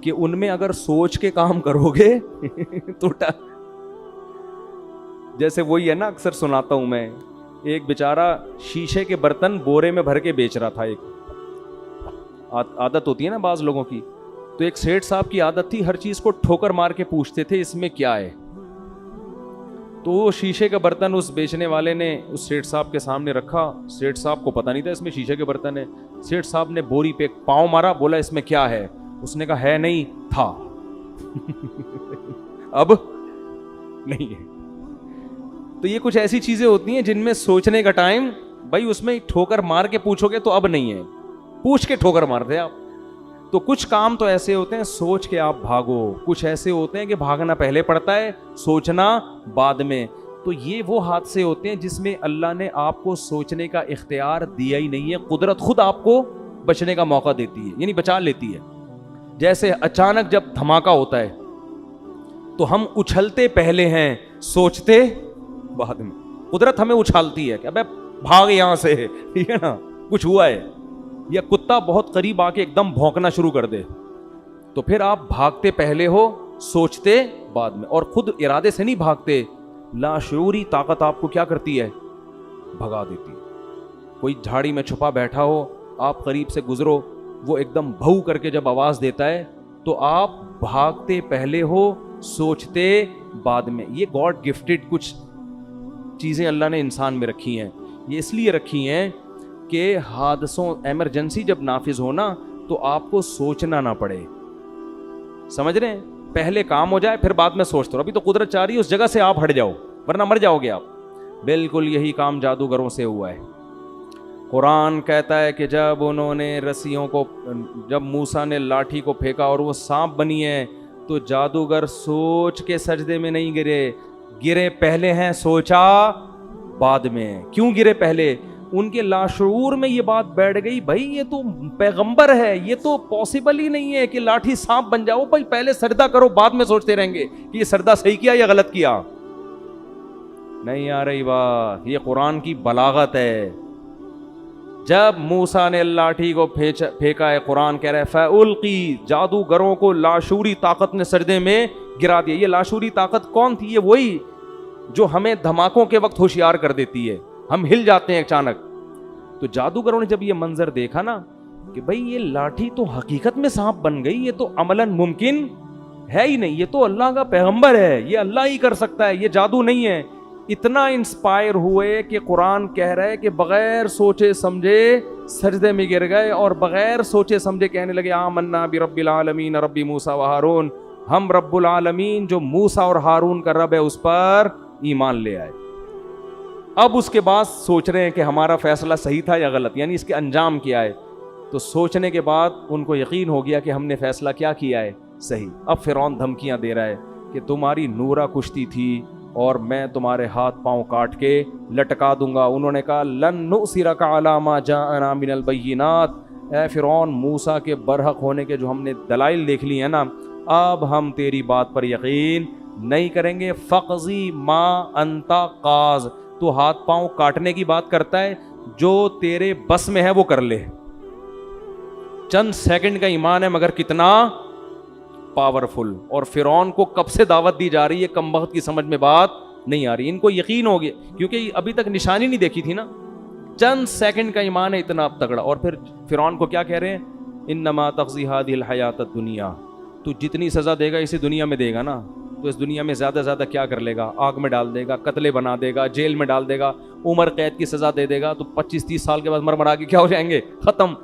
Speaker 1: کہ ان میں اگر سوچ کے کام کرو گے تو جیسے وہی ہے نا, اکثر سناتا ہوں میں, ایک بیچارہ شیشے کے برتن بورے میں بھر کے بیچ رہا تھا. ایک عادت ہوتی ہے نا بعض لوگوں کی, تو ایک سیٹھ صاحب کی عادت تھی ہر چیز کو ٹھوکر مار کے پوچھتے تھے اس میں کیا ہے. تو وہ شیشے کا برتن اس بیچنے والے نے اس سیٹھ صاحب کے سامنے رکھا. سیٹھ صاحب کو پتہ نہیں تھا اس میں شیشے کے برتن ہے. سیٹھ صاحب نے بوری پہ پاؤں مارا, بولا اس میں کیا ہے. اس نے کہا ہے نہیں تھا اب نہیں ہے. تو یہ کچھ ایسی چیزیں ہوتی ہیں جن میں سوچنے کا ٹائم, بھائی اس میں ٹھوکر مار کے پوچھو گے تو اب نہیں ہے, پوچھ کے ٹھوکر مارتے آپ. تو کچھ کام تو ایسے ہوتے ہیں سوچ کے آپ بھاگو, کچھ ایسے ہوتے ہیں کہ بھاگنا پہلے پڑتا ہے سوچنا بعد میں. تو یہ وہ حادثے ہوتے ہیں جس میں اللہ نے آپ کو سوچنے کا اختیار دیا ہی نہیں ہے, قدرت خود آپ کو بچنے کا موقع دیتی ہے, یعنی بچا لیتی ہے. جیسے اچانک جب دھماکہ ہوتا ہے تو ہم اچھلتے پہلے ہیں سوچتے بعد میں. قدرت ہمیں اچھالتی ہے کہ ابے بھاگ یہاں سے, ٹھیک ہے نا, کچھ ہوا ہے. یا کتا بہت قریب آ کے ایک دم بھونکنا شروع کر دے تو پھر آپ بھاگتے پہلے ہو سوچتے بعد میں, اور خود ارادے سے نہیں بھاگتے. لاشعوری طاقت آپ کو کیا کرتی ہے, بھگا دیتی ہے. کوئی جھاڑی میں چھپا بیٹھا ہو, آپ قریب سے گزرو, وہ ایک دم بھو کر کے جب آواز دیتا ہے تو آپ بھاگتے پہلے ہو سوچتے بعد میں. یہ گاڈ گفٹڈ کچھ چیزیں اللہ نے انسان میں رکھی ہیں. یہ اس لیے رکھی ہیں کہ حادثوں ایمرجنسی جب نافذ ہونا تو آپ کو سوچنا نہ پڑے. سمجھ رہے ہیں, پہلے کام ہو جائے پھر بعد میں سوچتے رہو. ابھی تو قدرت چاہ رہی ہے اس جگہ سے آپ ہٹ جاؤ ورنہ مر جاؤ گے آپ. بالکل یہی کام جادوگروں سے ہوا ہے. قرآن کہتا ہے کہ جب انہوں نے رسیوں کو, جب موسیٰ نے لاٹھی کو پھینکا اور وہ سانپ بنی ہے تو جادوگر سوچ کے سجدے میں نہیں گرے, گرے پہلے ہیں سوچا بعد میں. کیوں گرے پہلے؟ ان کے لاشعور میں یہ بات بیٹھ گئی بھائی یہ تو پیغمبر ہے, یہ تو پاسبل ہی نہیں ہے کہ لاٹھی سانپ بن جاؤ. بھائی پہلے سجدہ کرو, بعد میں سوچتے رہیں گے کہ یہ سجدہ صحیح کیا یا غلط کیا. نہیں آ رہی بات. یہ قرآن کی بلاغت ہے. جب موسیٰ نے لاٹھی کو پھینکا ہے, قرآن کہہ رہا ہے فَأُلْقِي, جادوگروں کو لاشعوری طاقت نے سجدے میں گرا دیا. یہ لاشعوری طاقت کون تھی؟ یہ وہی جو ہمیں دھماکوں کے وقت ہوشیار کر دیتی ہے, ہم ہل جاتے ہیں اچانک. تو جادوگروں نے جب یہ منظر دیکھا نا کہ بھئی یہ لاٹھی تو حقیقت میں سانپ بن گئی, یہ تو عملاً ممکن ہے ہی نہیں, یہ تو اللہ کا پیغمبر ہے, یہ اللہ ہی کر سکتا ہے, یہ جادو نہیں ہے. اتنا انسپائر ہوئے کہ قرآن کہہ رہا ہے کہ بغیر سوچے سمجھے سجدے میں گر گئے اور بغیر سوچے سمجھے کہنے لگے آمنا برب العالمین رب موسیٰ و ہارون, ہم رب العالمین جو موسیٰ اور ہارون کا رب ہے اس پر ایمان لے آئے. اب اس کے بعد سوچ رہے ہیں کہ ہمارا فیصلہ صحیح تھا یا غلط, یعنی اس کے انجام کیا ہے. تو سوچنے کے بعد ان کو یقین ہو گیا کہ ہم نے فیصلہ کیا کیا ہے, صحیح. اب فرعون دھمکیاں دے رہا ہے کہ تمہاری نورا کشتی تھی اور میں تمہارے ہاتھ پاؤں کاٹ کے لٹکا دوں گا. انہوں نے کہا لن نؤثرک علی ما جاءنا من البینات, اے فرعون موسیٰ کے برحق ہونے کے جو ہم نے دلائل دیکھ لی ہیں نا, اب ہم تیری بات پر یقین نہیں کریں گے. فقضی ما انت قاض, تو ہاتھ پاؤں کاٹنے کی بات کرتا ہے, جو تیرے بس میں ہے وہ کر لے. چند سیکنڈ کا ایمان ہے مگر کتنا پاورفل. اور فرعون کو کب سے دعوت دی جا رہی ہے, کم وقت کی سمجھ میں بات نہیں آ رہی. ان کو یقین ہو گیا کیونکہ ابھی تک نشانی نہیں دیکھی تھی نا, چند سیکنڈ کا ایمان ہے اتنا تگڑا. اور پھر فرعون کو کیا کہہ رہے ہیں, انما تقضی هذه الحیات الدنیا, تو جتنی سزا دے گا اسی دنیا میں دے گا نا, تو اس دنیا میں زیادہ زیادہ کیا کر لے گا, آگ میں ڈال دے گا, قتلے بنا دے گا, جیل میں ڈال دے گا, عمر قید کی سزا دے دے گا, تو 25-30 سال کے بعد مرمرا کے کیا ہو جائیں گے, ختم.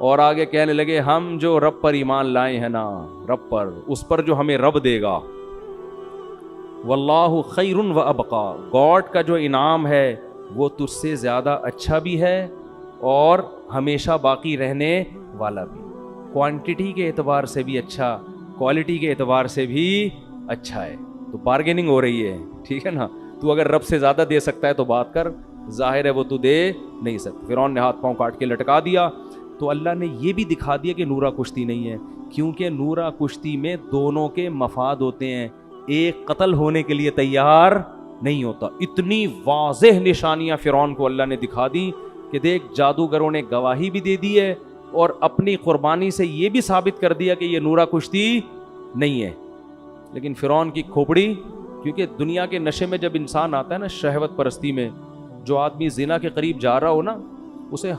Speaker 1: اور آگے کہنے لگے ہم جو رب پر ایمان لائے ہیں نا, رب پر, اس پر جو ہمیں رب دے گا, واللہ خیر و ابقا, گاڈ کا جو انعام ہے وہ تجھ سے زیادہ اچھا بھی ہے اور ہمیشہ باقی رہنے والا بھی. کوانٹٹی کے اعتبار سے بھی اچھا, کوالٹی کے اعتبار سے بھی اچھا ہے. تو بارگیننگ ہو رہی ہے, ٹھیک ہے نا. تو اگر رب سے زیادہ دے سکتا ہے تو بات کر, ظاہر ہے وہ تو دے نہیں سکتا. فرعون نے ہاتھ پاؤں کاٹ کے لٹکا دیا. تو اللہ نے یہ بھی دکھا دیا کہ نورا کشتی نہیں ہے, کیونکہ نورا کشتی میں دونوں کے مفاد ہوتے ہیں, ایک قتل ہونے کے لیے تیار نہیں ہوتا. اتنی واضح نشانیاں فرعون کو اللہ نے دکھا دی کہ دیکھ جادوگروں نے گواہی بھی دے دی ہے اور اپنی قربانی سے یہ بھی ثابت کر دیا کہ یہ نورا کشتی نہیں ہے. لیکن فرعون کی کھوپڑی, کیونکہ دنیا کے نشے میں جب انسان آتا ہے نا, شہوت پرستی میں, جو آدمی زنا کے قریب جا رہا ہو نا, اسے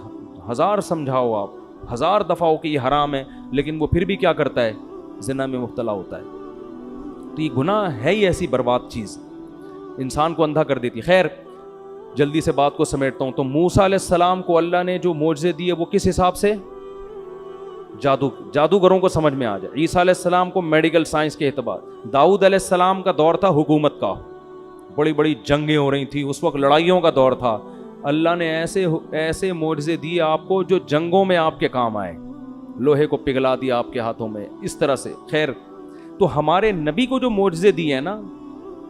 Speaker 1: 1000 سمجھاؤ آپ, 1000 دفعہ ہو کہ یہ حرام ہے, لیکن وہ پھر بھی کیا کرتا ہے, زنا میں مبتلا ہوتا ہے. تو یہ گناہ ہے ہی ایسی برباد چیز, انسان کو اندھا کر دیتی. خیر جلدی سے بات کو سمیٹتا ہوں. تو موسیٰ علیہ السلام کو اللہ نے جو معجزے دیے وہ کس حساب سے, جادوگروں کو سمجھ میں آ جائے. عیسیٰ علیہ السلام کو میڈیکل سائنس کے اعتبار. داؤد علیہ السلام کا دور تھا حکومت کا, بڑی بڑی جنگیں ہو رہی تھیں اس وقت, لڑائیوں کا دور تھا. اللہ نے ایسے معجزے دیے آپ کو جو جنگوں میں آپ کے کام آئے, لوہے کو پگھلا دیا آپ کے ہاتھوں میں, اس طرح سے. خیر تو ہمارے نبی کو جو معجزے دیے ہیں نا,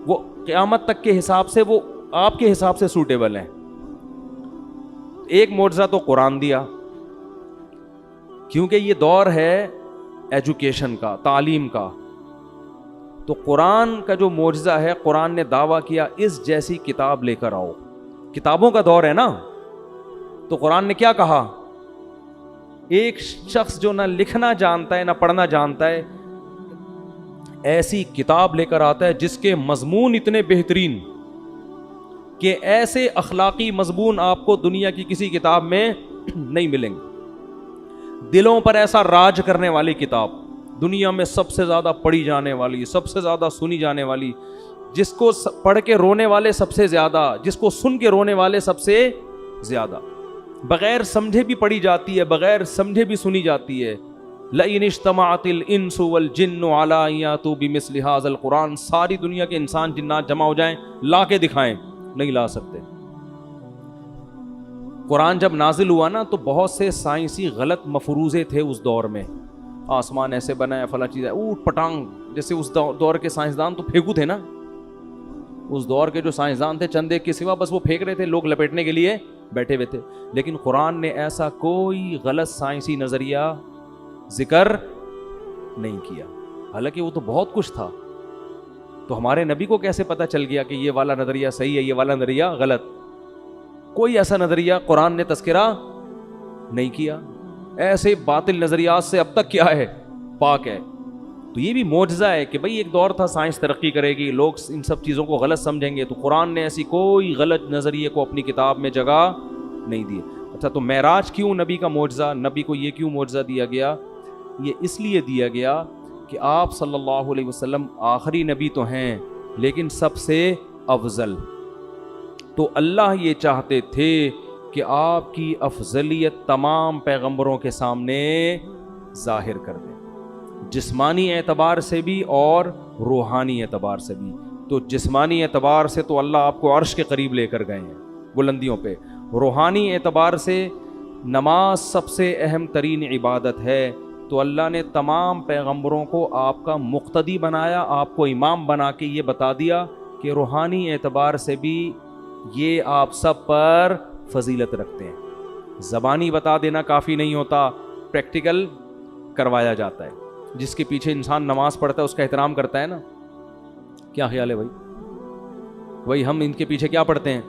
Speaker 1: وہ قیامت تک کے حساب سے وہ آپ کے حساب سے سوٹیبل ہیں. ایک معجزہ تو قرآن دیا, کیونکہ یہ دور ہے ایجوکیشن کا, تعلیم کا. تو قرآن کا جو معجزہ ہے, قرآن نے دعویٰ کیا اس جیسی کتاب لے کر آؤ. کتابوں کا دور ہے نا, تو قرآن نے کیا کہا, ایک شخص جو نہ لکھنا جانتا ہے نہ پڑھنا جانتا ہے, ایسی کتاب لے کر آتا ہے جس کے مضمون اتنے بہترین کہ ایسے اخلاقی مضمون آپ کو دنیا کی کسی کتاب میں نہیں ملیں گے. دلوں پر ایسا راج کرنے والی کتاب, دنیا میں سب سے زیادہ پڑھی جانے والی, سب سے زیادہ سنی جانے والی, جس کو پڑھ کے رونے والے سب سے زیادہ, جس کو سن کے رونے والے سب سے زیادہ, بغیر سمجھے بھی پڑھی جاتی ہے, بغیر سمجھے بھی سنی جاتی ہے. لئن اجتمعت الانس والجن علی ان یاتوا بمثل ھذا القرآن, ساری دنیا کے انسان جنات جمع ہو جائیں, لا کے دکھائیں, نہیں لا سکتے. قرآن جب نازل ہوا نا, تو بہت سے سائنسی غلط مفروضے تھے اس دور میں, آسمان ایسے بنا ہے, فلاں چیز ہے, اوٹ پٹانگ, جیسے اس دور کے سائنسدان تو پھینکو تھے نا, اس دور کے جو سائنسدان تھے چند ایک کے سوا بس وہ پھینک رہے تھے, لوگ لپیٹنے کے لیے بیٹھے ہوئے تھے. لیکن قرآن نے ایسا کوئی غلط سائنسی نظریہ ذکر نہیں کیا, حالانکہ وہ تو بہت کچھ تھا. تو ہمارے نبی کو کیسے پتہ چل گیا کہ یہ والا نظریہ صحیح ہے, یہ والا نظریہ غلط؟ کوئی ایسا نظریہ قرآن نے تذکرہ نہیں کیا. ایسے باطل نظریات سے اب تک کیا ہے, پاک ہے. تو یہ بھی معجزہ ہے کہ بھئی ایک دور تھا سائنس ترقی کرے گی, لوگ ان سب چیزوں کو غلط سمجھیں گے, تو قرآن نے ایسی کوئی غلط نظریے کو اپنی کتاب میں جگہ نہیں دی. اچھا, تو معراج کیوں نبی کا معجزہ, نبی کو یہ کیوں معجزہ دیا گیا؟ یہ اس لیے دیا گیا کہ آپ صلی اللہ علیہ وسلم آخری نبی تو ہیں لیکن سب سے افضل. تو اللہ یہ چاہتے تھے کہ آپ کی افضلیت تمام پیغمبروں کے سامنے ظاہر کر دیں, جسمانی اعتبار سے بھی اور روحانی اعتبار سے بھی. تو جسمانی اعتبار سے تو اللہ آپ کو عرش کے قریب لے کر گئے ہیں بلندیوں پہ. روحانی اعتبار سے نماز سب سے اہم ترین عبادت ہے, تو اللہ نے تمام پیغمبروں کو آپ کا مقتدی بنایا, آپ کو امام بنا کے یہ بتا دیا کہ روحانی اعتبار سے بھی یہ آپ سب پر فضیلت رکھتے ہیں. زبانی بتا دینا کافی نہیں ہوتا, پریکٹیکل کروایا جاتا ہے. جس کے پیچھے انسان نماز پڑھتا ہے اس کا احترام کرتا ہے نا. کیا خیال ہے بھائی؟ وہی ہم ان کے پیچھے کیا پڑھتے ہیں؟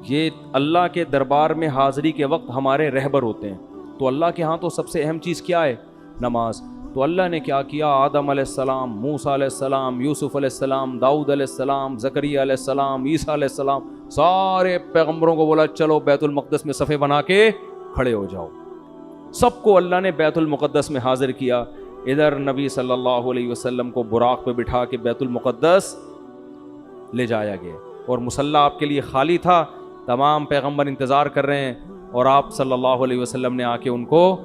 Speaker 1: یہ اللہ کے دربار میں حاضری کے وقت ہمارے رہبر ہوتے ہیں. تو اللہ کے ہاں تو سب سے اہم چیز کیا ہے؟ نماز. تو اللہ نے کیا کیا؟ آدم علیہ السلام, موسیٰ علیہ السلام, یوسف علیہ السلام, داؤد علیہ السلام, زکریا علیہ السلام, عیسیٰ علیہ السلام, سارے پیغمبروں کو بولا چلو بیت المقدس میں صفے بنا کے کھڑے ہو جاؤ. سب کو اللہ نے بیت المقدس میں حاضر کیا. ادھر نبی صلی اللہ علیہ وسلم کو براق پہ بٹھا کے بیت المقدس لے جایا گیا, اور مصلی آپ کے لیے خالی تھا. تمام پیغمبر انتظار کر رہے ہیں, اور آپ صلی اللہ علیہ وسلم نے آ کے ان کو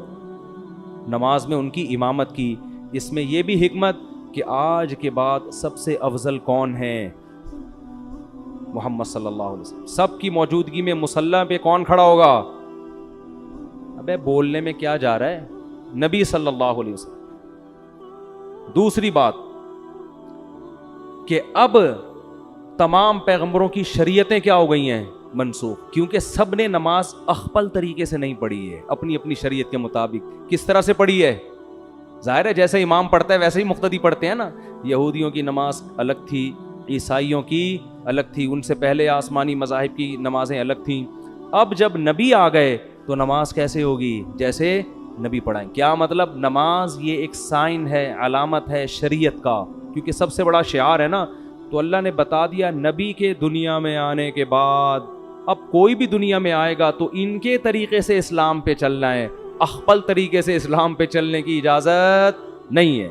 Speaker 1: نماز میں ان کی امامت کی. اس میں یہ بھی حکمت کہ آج کے بعد سب سے افضل کون ہیں؟ محمد صلی اللہ علیہ وسلم. سب کی موجودگی میں مصلی پہ کون کھڑا ہوگا؟ ابے بولنے میں کیا جا رہا ہے؟ نبی صلی اللہ علیہ وسلم. دوسری بات کہ اب تمام پیغمبروں کی شریعتیں کیا ہو گئی ہیں؟ منسوخ. کیونکہ سب نے نماز اخپل طریقے سے نہیں پڑھی ہے, اپنی اپنی شریعت کے مطابق. کس طرح سے پڑھی ہے؟ ظاہر ہے جیسے امام پڑھتا ہے ویسے ہی مقتدی پڑھتے ہیں نا. یہودیوں کی نماز الگ تھی, عیسائیوں کی الگ تھی, ان سے پہلے آسمانی مذاہب کی نمازیں الگ تھیں. اب جب نبی آ گئے تو نماز کیسے ہوگی؟ جیسے نبی پڑھائیں. کیا مطلب؟ نماز یہ ایک سائن ہے, علامت ہے شریعت کا, کیونکہ سب سے بڑا شعار ہے نا. تو اللہ نے بتا دیا نبی کے دنیا میں آنے کے بعد اب کوئی بھی دنیا میں آئے گا تو ان کے طریقے سے اسلام پہ چلنا ہے, اخپل طریقے سے اسلام پہ چلنے کی اجازت نہیں ہے.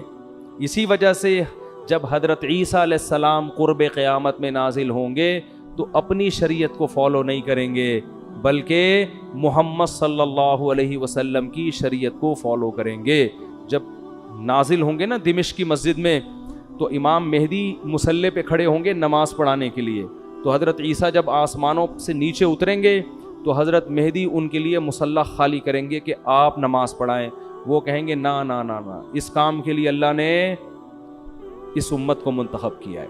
Speaker 1: اسی وجہ سے جب حضرت عیسیٰ علیہ السلام قرب قیامت میں نازل ہوں گے تو اپنی شریعت کو فالو نہیں کریں گے, بلکہ محمد صلی اللہ علیہ وسلم کی شریعت کو فالو کریں گے. جب نازل ہوں گے نا دمشق کی مسجد میں, تو امام مہدی مصلی پہ کھڑے ہوں گے نماز پڑھانے کے لیے. تو حضرت عیسیٰ جب آسمانوں سے نیچے اتریں گے تو حضرت مہدی ان کے لیے مصلی خالی کریں گے کہ آپ نماز پڑھائیں. وہ کہیں گے نا نا نا نا, اس کام کے لیے اللہ نے اس امت کو منتخب کیا ہے.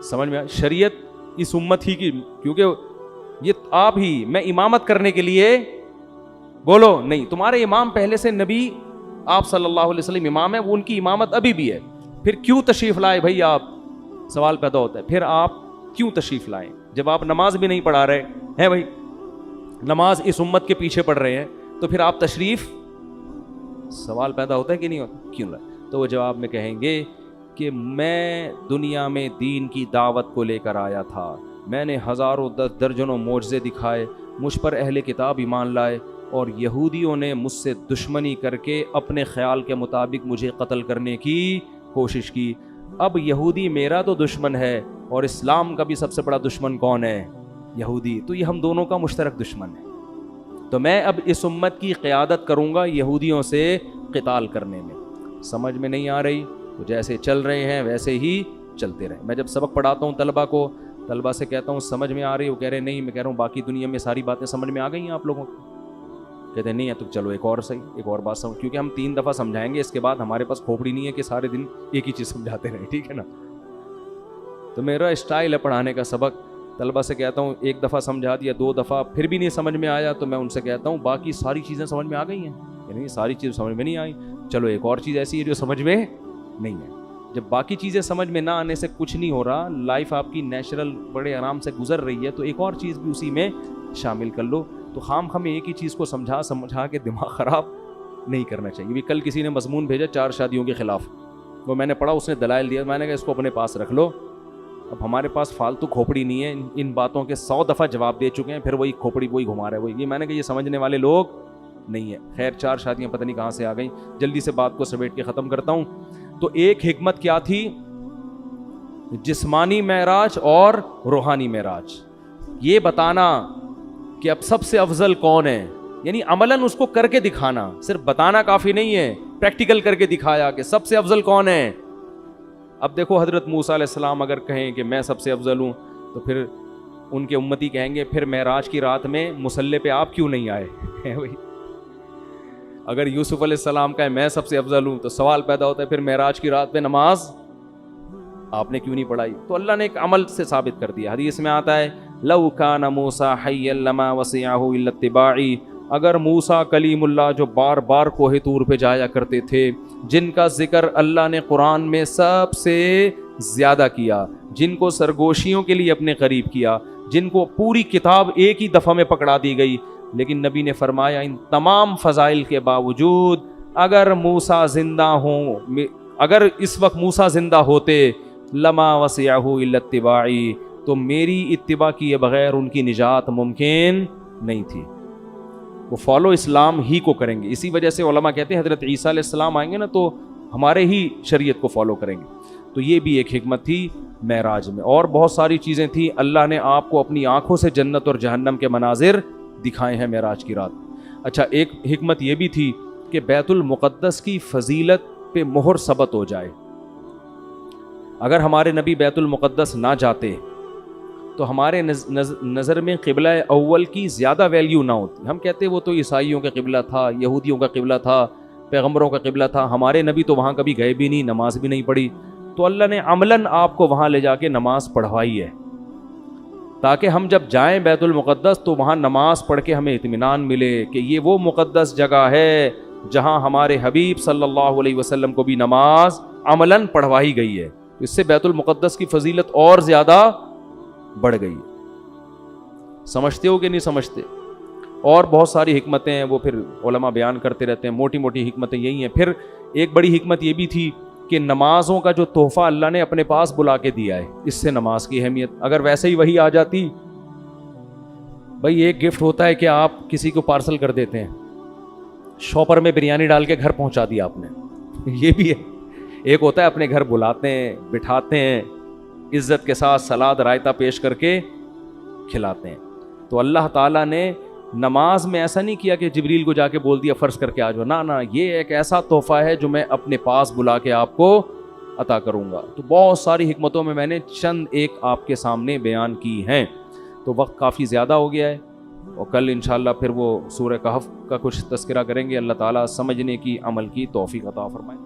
Speaker 1: سمجھ میں؟ شریعت اس امت ہی کی, کیونکہ یہ آپ ہی, میں امامت کرنے کے لیے بولو نہیں, تمہارے امام پہلے سے نبی آپ صلی اللہ علیہ وسلم امام ہے, وہ ان کی امامت ابھی بھی ہے. پھر کیوں تشریف لائے بھائی آپ؟ سوال پیدا ہوتا ہے, پھر آپ کیوں تشریف لائیں جب آپ نماز بھی نہیں پڑھا رہے ہیں بھائی, نماز اس امت کے پیچھے پڑھ رہے ہیں, تو پھر آپ تشریف, سوال پیدا ہوتا ہے کہ نہیں ہوتا, کیوں لائے؟ تو وہ جواب میں کہیں گے کہ میں دنیا میں دین کی دعوت کو لے کر آیا تھا, میں نے ہزاروں درجنوں معجزے دکھائے, مجھ پر اہل کتاب ایمان لائے, اور یہودیوں نے مجھ سے دشمنی کر کے اپنے خیال کے مطابق مجھے قتل کرنے کی کوشش کی. اب یہودی میرا تو دشمن ہے, اور اسلام کا بھی سب سے بڑا دشمن کون ہے؟ یہودی. تو یہ ہم دونوں کا مشترک دشمن ہے. تو میں اب اس امت کی قیادت کروں گا یہودیوں سے قتال کرنے میں. سمجھ میں نہیں آ رہی تو جیسے چل رہے ہیں ویسے ہی چلتے رہیں. میں جب سبق پڑھاتا ہوں طلبہ سے کہتا ہوں سمجھ میں آ رہی, وہ کہہ رہے نہیں, میں کہہ رہا ہوں باقی دنیا میں ساری باتیں سمجھ میں آ گئی ہیں آپ لوگوں کو؟ کہتے ہیں نہیں ہے. تو چلو ایک اور بات سمجھ, کیونکہ ہم 3 دفعہ سمجھائیں گے, اس کے بعد ہمارے پاس کھوپڑی نہیں ہے کہ سارے دن ایک ہی چیز سمجھاتے رہیں, ٹھیک ہے نا. تو میرا اسٹائل ہے پڑھانے کا سبق، طلبہ سے کہتا ہوں ایک دفعہ سمجھا دیا، 2 دفعہ پھر بھی نہیں سمجھ میں آیا تو میں ان سے کہتا ہوں باقی ساری چیزیں سمجھ میں آ گئی ہیں؟ یعنی ساری چیز سمجھ میں نہیں آئی، چلو ایک اور چیز ایسی ہے جو سمجھ میں نہیں ہے۔ جب باقی چیزیں سمجھ میں نہ آنے سے کچھ نہیں ہو رہا، لائف آپ کی نیچرل بڑے آرام سے گزر رہی ہے، تو ایک اور چیز بھی اسی میں شامل کر لو۔ تو خام خام ایک ہی چیز کو سمجھا کے دماغ خراب نہیں کرنا چاہیے۔ بھی کل کسی نے مضمون بھیجا 4 شادیوں کے خلاف، وہ میں نے پڑھا، اس نے دلائل دیا، میں نے کہا اس کو اپنے پاس رکھ لو، اب ہمارے پاس فالتو کھوپڑی نہیں ہے، ان باتوں کے 100 دفعہ جواب دے چکے ہیں، پھر وہی کھوپڑی وہی گھما رہے ہیں، وہی۔ یہ میں نے کہا یہ سمجھنے والے لوگ نہیں ہے۔ خیر 4 شادیاں پتہ نہیں کہاں سے آ گئیں، جلدی سے بات کو سمیٹ کے ختم کرتا ہوں۔ تو ایک حکمت کیا تھی؟ جسمانی معراج اور روحانی معراج، یہ بتانا کہ اب سب سے افضل کون ہے، یعنی عملاً اس کو کر کے دکھانا، صرف بتانا کافی نہیں ہے، پریکٹیکل کر کے دکھایا کہ سب سے افضل کون ہے۔ اب دیکھو حضرت موسیٰ علیہ السلام اگر کہیں کہ میں سب سے افضل ہوں تو پھر ان کے امتی کہیں گے پھر معراج کی رات میں مصلی پہ آپ کیوں نہیں آئے؟ اگر یوسف علیہ السلام کہے میں سب سے افضل ہوں تو سوال پیدا ہوتا ہے پھر معراج کی رات پہ نماز آپ نے کیوں نہیں پڑھائی؟ تو اللہ نے ایک عمل سے ثابت کر دیا۔ حدیث میں آتا ہے لو کان موسیٰ حیا لما وسعہ الا اتباعی، اگر موسیٰ کلیم اللہ جو بار بار کوہ طور پہ جایا کرتے تھے، جن کا ذکر اللہ نے قرآن میں سب سے زیادہ کیا، جن کو سرگوشیوں کے لیے اپنے قریب کیا، جن کو پوری کتاب ایک ہی دفعہ میں پکڑا دی گئی، لیکن نبی نے فرمایا ان تمام فضائل کے باوجود اگر موسیٰ زندہ ہوں، اگر اس وقت موسیٰ زندہ ہوتے، لما وسعہ الا اتباعی، تو میری اتباع کیے بغیر ان کی نجات ممکن نہیں تھی، وہ فالو اسلام ہی کو کریں گے۔ اسی وجہ سے علماء کہتے ہیں حضرت عیسیٰ علیہ السلام آئیں گے نا تو ہمارے ہی شریعت کو فالو کریں گے۔ تو یہ بھی ایک حکمت تھی معراج میں، اور بہت ساری چیزیں تھیں۔ اللہ نے آپ کو اپنی آنکھوں سے جنت اور جہنم کے مناظر دکھائے ہیں معراج کی رات۔ اچھا ایک حکمت یہ بھی تھی کہ بیت المقدس کی فضیلت پہ مہر ثبت ہو جائے۔ اگر ہمارے نبی بیت المقدس نہ جاتے تو ہمارے نظر میں قبلہ اول کی زیادہ ویلیو نہ ہوتی۔ ہم کہتے وہ تو عیسائیوں کا قبلہ تھا، یہودیوں کا قبلہ تھا، پیغمبروں کا قبلہ تھا، ہمارے نبی تو وہاں کبھی گئے بھی نہیں، نماز بھی نہیں پڑھی۔ تو اللہ نے عملاً آپ کو وہاں لے جا کے نماز پڑھوائی ہے، تاکہ ہم جب جائیں بیت المقدس تو وہاں نماز پڑھ کے ہمیں اطمینان ملے کہ یہ وہ مقدس جگہ ہے جہاں ہمارے حبیب صلی اللہ علیہ وسلم کو بھی نماز عملاً پڑھوائی گئی ہے۔ اس سے بیت المقدس کی فضیلت اور زیادہ بڑھ گئی۔ سمجھتے ہو کہ نہیں سمجھتے؟ اور بہت ساری حکمتیں ہیں، وہ پھر علماء بیان کرتے رہتے ہیں، موٹی موٹی حکمتیں یہی ہیں۔ پھر ایک بڑی حکمت یہ بھی تھی کہ نمازوں کا جو تحفہ اللہ نے اپنے پاس بلا کے دیا ہے، اس سے نماز کی اہمیت، اگر ویسے ہی وہی آ جاتی، بھائی ایک گفٹ ہوتا ہے کہ آپ کسی کو پارسل کر دیتے ہیں، شاپر میں بریانی ڈال کے گھر پہنچا دیا آپ نے، یہ بھی ہے۔ ایک ہوتا ہے اپنے گھر بلاتے ہیں، بٹھاتے ہیں، عزت کے ساتھ سلاد رائتہ پیش کر کے کھلاتے ہیں۔ تو اللہ تعالیٰ نے نماز میں ایسا نہیں کیا کہ جبریل کو جا کے بول دیا فرض کر کے آ جاؤ، نہ یہ ایک ایسا تحفہ ہے جو میں اپنے پاس بلا کے آپ کو عطا کروں گا۔ تو بہت ساری حکمتوں میں نے چند ایک آپ کے سامنے بیان کی ہیں۔ تو وقت کافی زیادہ ہو گیا ہے، اور کل انشاءاللہ پھر وہ سورہ کہف کا کچھ تذکرہ کریں گے۔ اللہ تعالیٰ سمجھنے کی، عمل کی توفیق عطا فرمائے۔